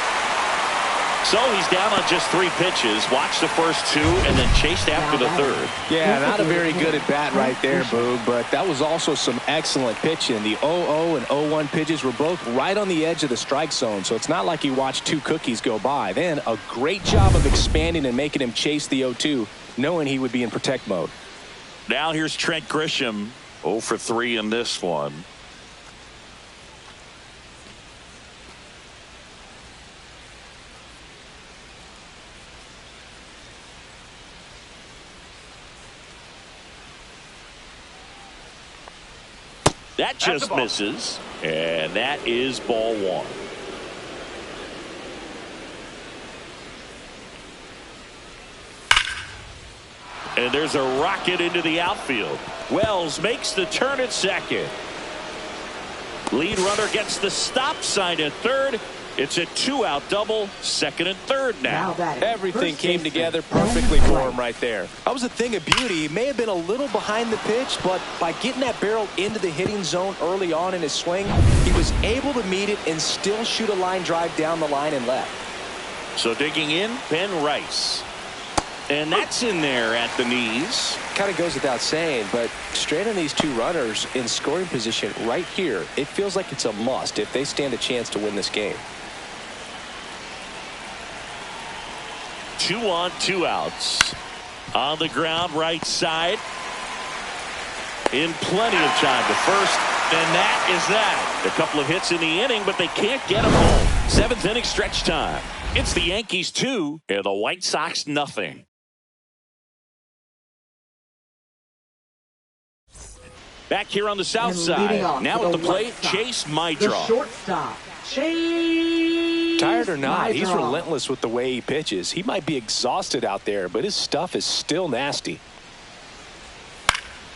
So he's down on just 3 pitches. Watch the first 2 and then chased after the third. Yeah, not a very good at bat right there, Boog, but that was also some excellent pitching. The 0-0 and 0-1 pitches were both right on the edge of the strike zone, so it's not like he watched 2 cookies go by. Then a great job of expanding and making him chase the 0-2, knowing he would be in protect mode. Now here's Trent Grisham, 0 for 3 in this one. That just misses, and that is ball 1. And there's a rocket into the outfield. Wells makes the turn at second. Lead runner gets the stop sign at third. It's a 2-out double, second and third now. Everything came together perfectly for him right there. That was a thing of beauty. He may have been a little behind the pitch, but by getting that barrel into the hitting zone early on in his swing, he was able to meet it and still shoot a line drive down the line and left. So digging in, Ben Rice. And that's in there at the knees. Kind of goes without saying, but straight on these 2 runners in scoring position right here, it feels like it's a must if they stand a chance to win this game. 2 on, 2 outs. On the ground, right side. In plenty of time to first. And that is that. A couple of hits in the inning, but they can't get them home. 7th inning stretch time. It's the Yankees 2 and the White Sox nothing. Back here on the south side. Now at the plate, Chase Maidra. The shortstop, Chase. Tired or not, he's Maidra. relentless with the way he pitches. He might be exhausted out there, but his stuff is still nasty.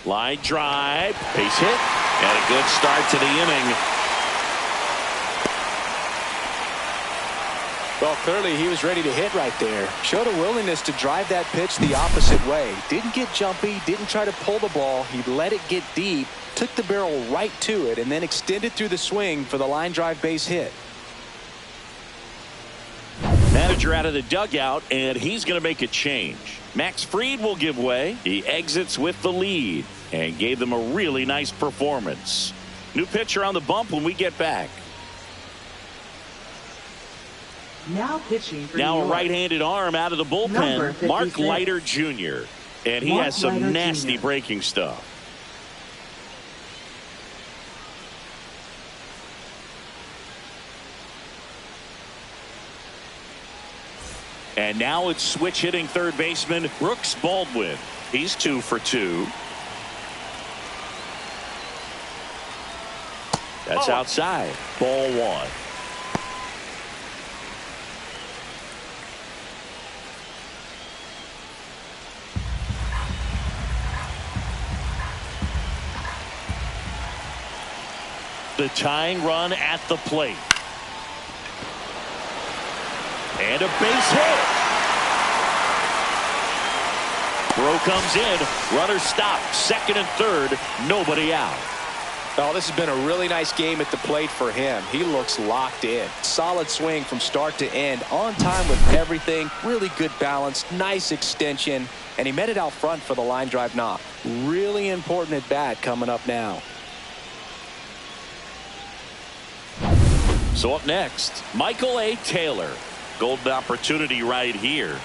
Line drive, base hit, and a good start to the inning. Well, clearly he was ready to hit right there. Showed a willingness to drive that pitch the opposite way. Didn't get jumpy, didn't try to pull the ball. He let it get deep, took the barrel right to it, and then extended through the swing for the line drive base hit. Manager out of the dugout, and he's going to make a change. Max Fried will give way. He exits with the lead and gave them a really nice performance. New pitcher on the bump when we get back. Now pitching for Now New a York. right-handed arm out of the Number bullpen, 56. Mark Leiter Jr. And he Mark has some Leiter nasty Jr. breaking stuff. And now it's switch hitting third baseman Brooks Baldwin. He's 2 for 2. That's outside. Ball 1. The tying run at the plate. And a base hit. Throw comes in. Runner stopped. Second and third. Nobody out. Oh, this has been a really nice game at the plate for him. He looks locked in. Solid swing from start to end. On time with everything. Really good balance. Nice extension. And he met it out front for the line drive knock. Really important at bat coming up now. So up next, Michael A. Taylor. Golden opportunity right here.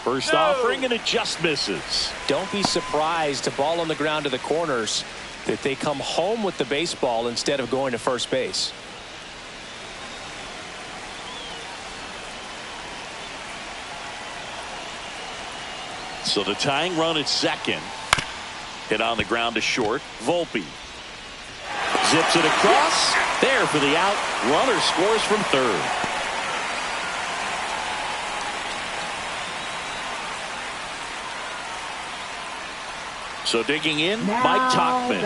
First offering and it just misses. Don't be surprised to ball on the ground to the corners that they come home with the baseball instead of going to first base. So the tying run at second. Hit on the ground to short. Volpe zips it across. There for the out. Runner scores from third. So digging in, Mike Tauchman.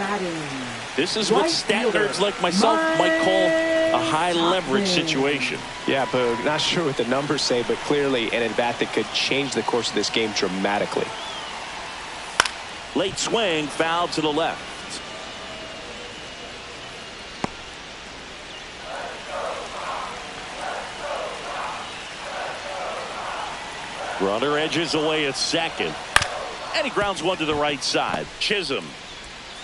This is what stat nerds like myself might call a high leverage situation. Yeah, Boog, not sure what the numbers say, but clearly an at-bat that could change the course of this game dramatically. Late swing, foul to the left. Runner edges away at second. And he grounds one to the right side. Chisholm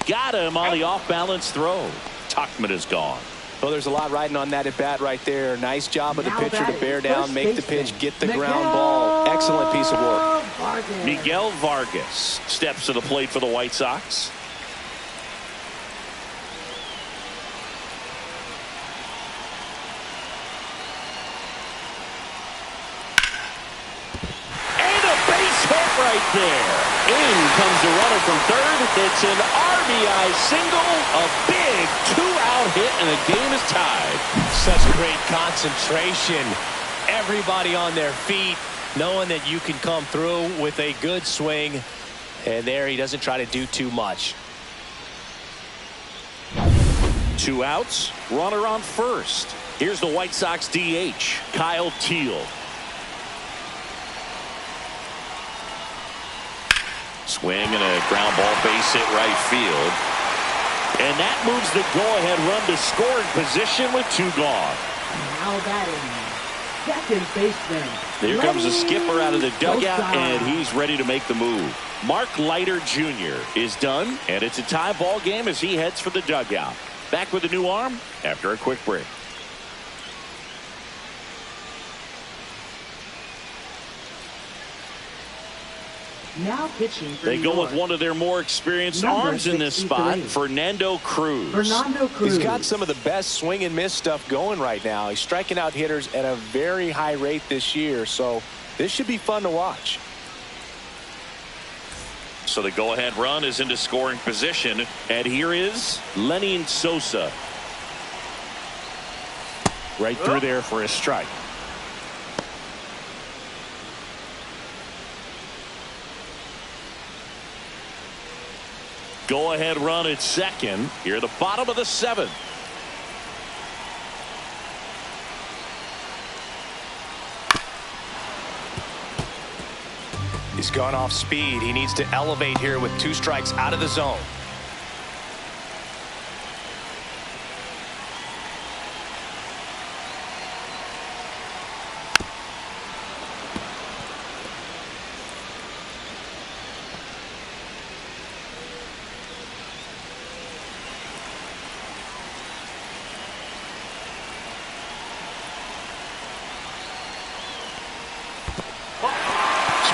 got him on the off-balance throw. Tauchman is gone. Well, there's a lot riding on that at bat right there. Nice job of the pitcher to bear down, make the pitch, get the ground ball. Excellent piece of work. Miguel Vargas steps to the plate for the White Sox. Right there. In comes the runner from third. It's an RBI single, a big two-out hit, and the game is tied. Such great concentration. Everybody on their feet, knowing that you can come through with a good swing. And there he doesn't try to do too much. 2 outs, runner on first. Here's the White Sox DH, Kyle Teal. Swing and a ground ball, base hit right field. And that moves the go-ahead run to scoring position with 2 gone. Now batting, second baseman. Here comes the skipper out of the dugout, and he's ready to make the move. Mark Leiter Jr. is done, and it's a tie ball game as he heads for the dugout. Back with a new arm after a quick break. Now pitching for They go with one of their more experienced arms in this spot, Fernando Cruz. He's got some of the best swing and miss stuff going right now. He's striking out hitters at a very high rate this year, so this should be fun to watch. So the go-ahead run is into scoring position, and here is Lenny Sosa. Right through there for a strike. Go-ahead run at second. Here at the bottom of the 7th. He's gone off speed. He needs to elevate here with 2 strikes out of the zone.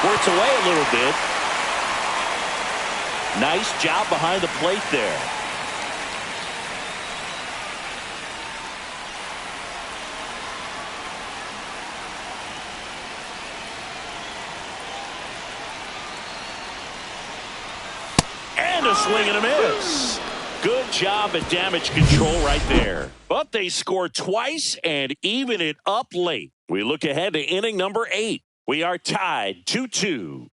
Squirts away a little bit. Nice job behind the plate there. And a swing and a miss. Good job at damage control right there. But they score twice and even it up late. We look ahead to inning number 8. We are tied 2-2.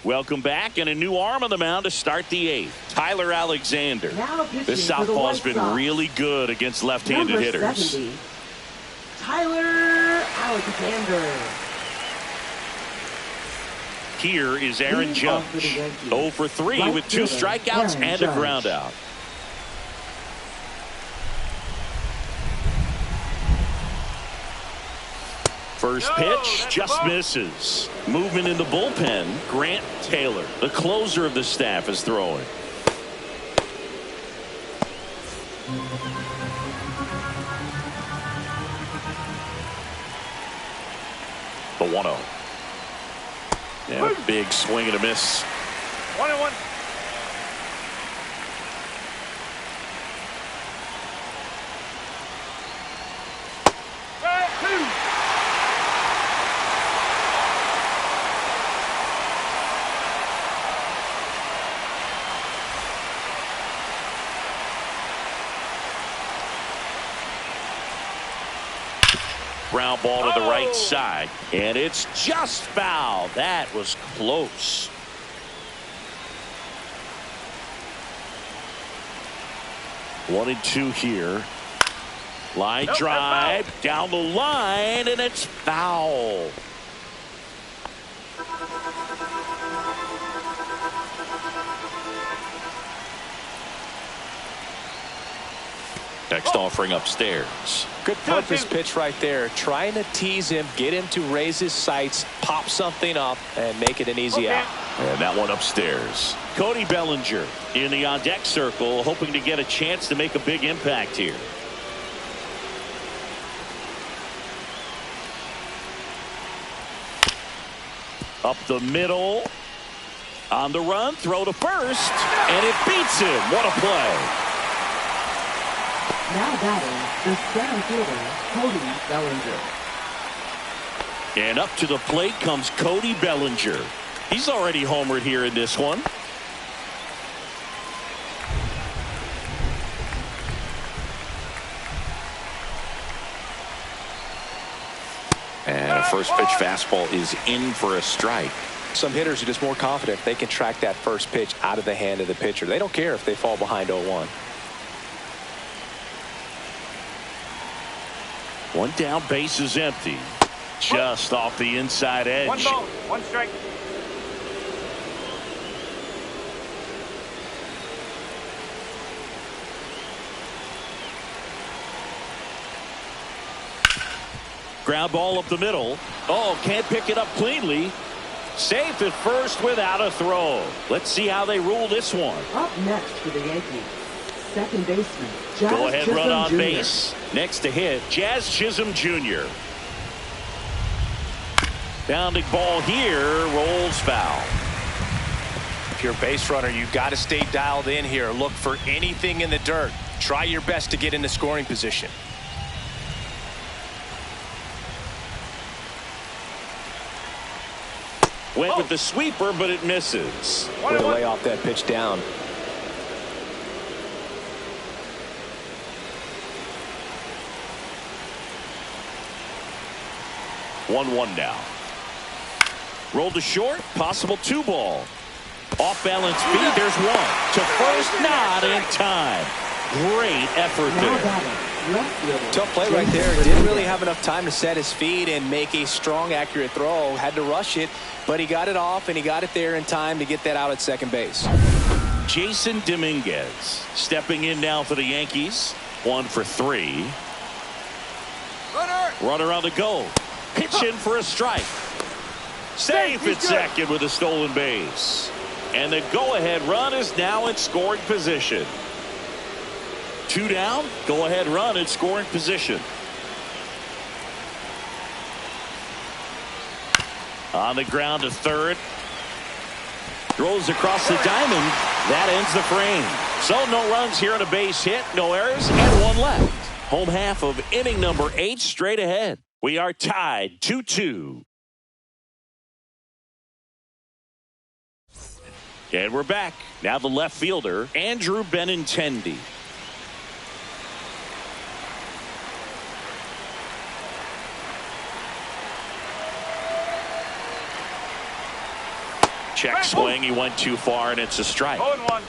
Welcome back, and a new arm on the mound to start the 8th. Tyler Alexander. This southpaw's been really good against left-handed hitters. 70, Tyler Alexander. Here is Aaron Judge. 0 for 3 with 2 strikeouts and a ground out. First pitch just misses. Movement in the bullpen. Grant Taylor, the closer of the staff, is throwing. The 1-0. Yeah, big swing and a miss. 1-1. Ground ball to the right side, and it's just foul. That was close. One and two here. Line drive down the line, and it's foul. Next offering upstairs. Good purpose pitch right there. Trying to tease him, get him to raise his sights, pop something up, and make it an easy out. And that one upstairs. Cody Bellinger in the on-deck circle, hoping to get a chance to make a big impact here. Up the middle. On the run, throw to first, and it beats him. What a play. Now batting, the center fielder, Cody Bellinger. And up to the plate comes Cody Bellinger. He's already homered here in this one. And a first pitch fastball is in for a strike. Some hitters are just more confident they can track that first pitch out of the hand of the pitcher. They don't care if they fall behind 0-1. One down, base is empty. Just off the inside edge. 1 ball, 1 strike. Ground ball up the middle. Oh, can't pick it up cleanly. Safe at first without a throw. Let's see how they rule this one. Up next for the Yankees, second baseman, Jazz Go ahead, Chisholm run on Jr. base. Next to hit, Jazz Chisholm Jr. Bounding ball here, rolls foul. If you're a base runner, you got to stay dialed in here. Look for anything in the dirt. Try your best to get into scoring position. Went with the sweeper, but it misses. Way to lay off that pitch down. One now. Rolled to short, possible 2 ball. Off balance speed, there's one. To first, not in time. Great effort Now there. batting, left fielder, Tough play right there. Didn't really have enough time to set his feet and make a strong, accurate throw. Had to rush it, but he got it off and he got it there in time to get that out at second base. Jason Dominguez stepping in now for the Yankees. 1 for 3. Runner on the go. Pitch in for a strike. Safe at second with a stolen base. And the go-ahead run is now in scoring position. 2 down, go-ahead run in scoring position. On the ground to third. Throws across the diamond. That ends the frame. So no runs here on a base hit, no errors, and 1 left. Home half of inning number 8 straight ahead. We are tied 2-2. And we're back. Now the left fielder, Andrew Benintendi. Check swing. He went too far, and it's a strike. 0-1.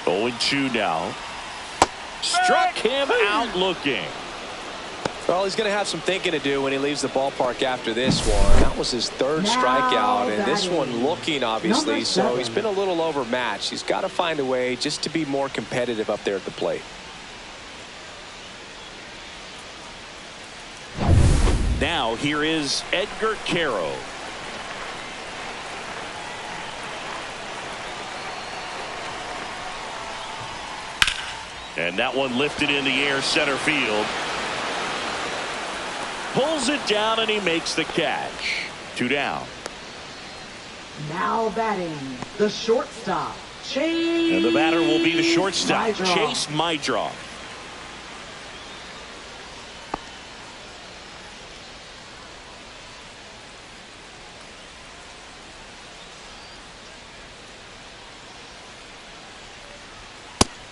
0-2 now. Struck him out looking. Well, he's going to have some thinking to do when he leaves the ballpark after this one. That was his third strikeout, and this one looking, obviously, so he's been a little overmatched. He's got to find a way just to be more competitive up there at the plate. Now here is Edgar Caro. And that one lifted in the air center field. Pulls it down and he makes the catch. 2 down. Now batting, the shortstop, Chase. And the batter will be the shortstop, Mydroff. Chase Mydroff.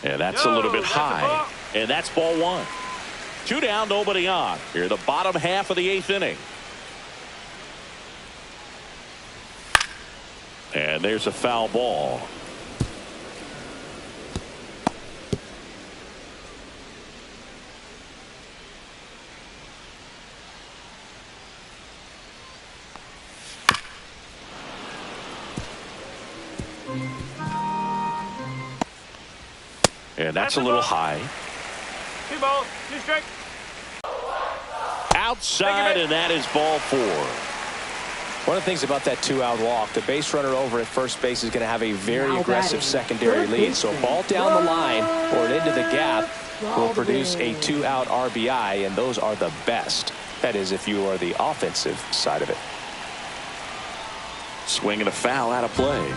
And that's a little bit high. And that's ball 1. 2 down, nobody on. Here, the bottom half of the 8th inning. And there's a foul ball. And that's a little high. 2 balls, 2 strikes. Outside, and that is ball 4. One of the things about that 2-out walk, the base runner over at first base is going to have a very Now aggressive batting, secondary third lead. So a ball down the line or into the gap will produce a 2-out RBI, and those are the best. That is, if you are the offensive side of it. Swing and a foul out of play.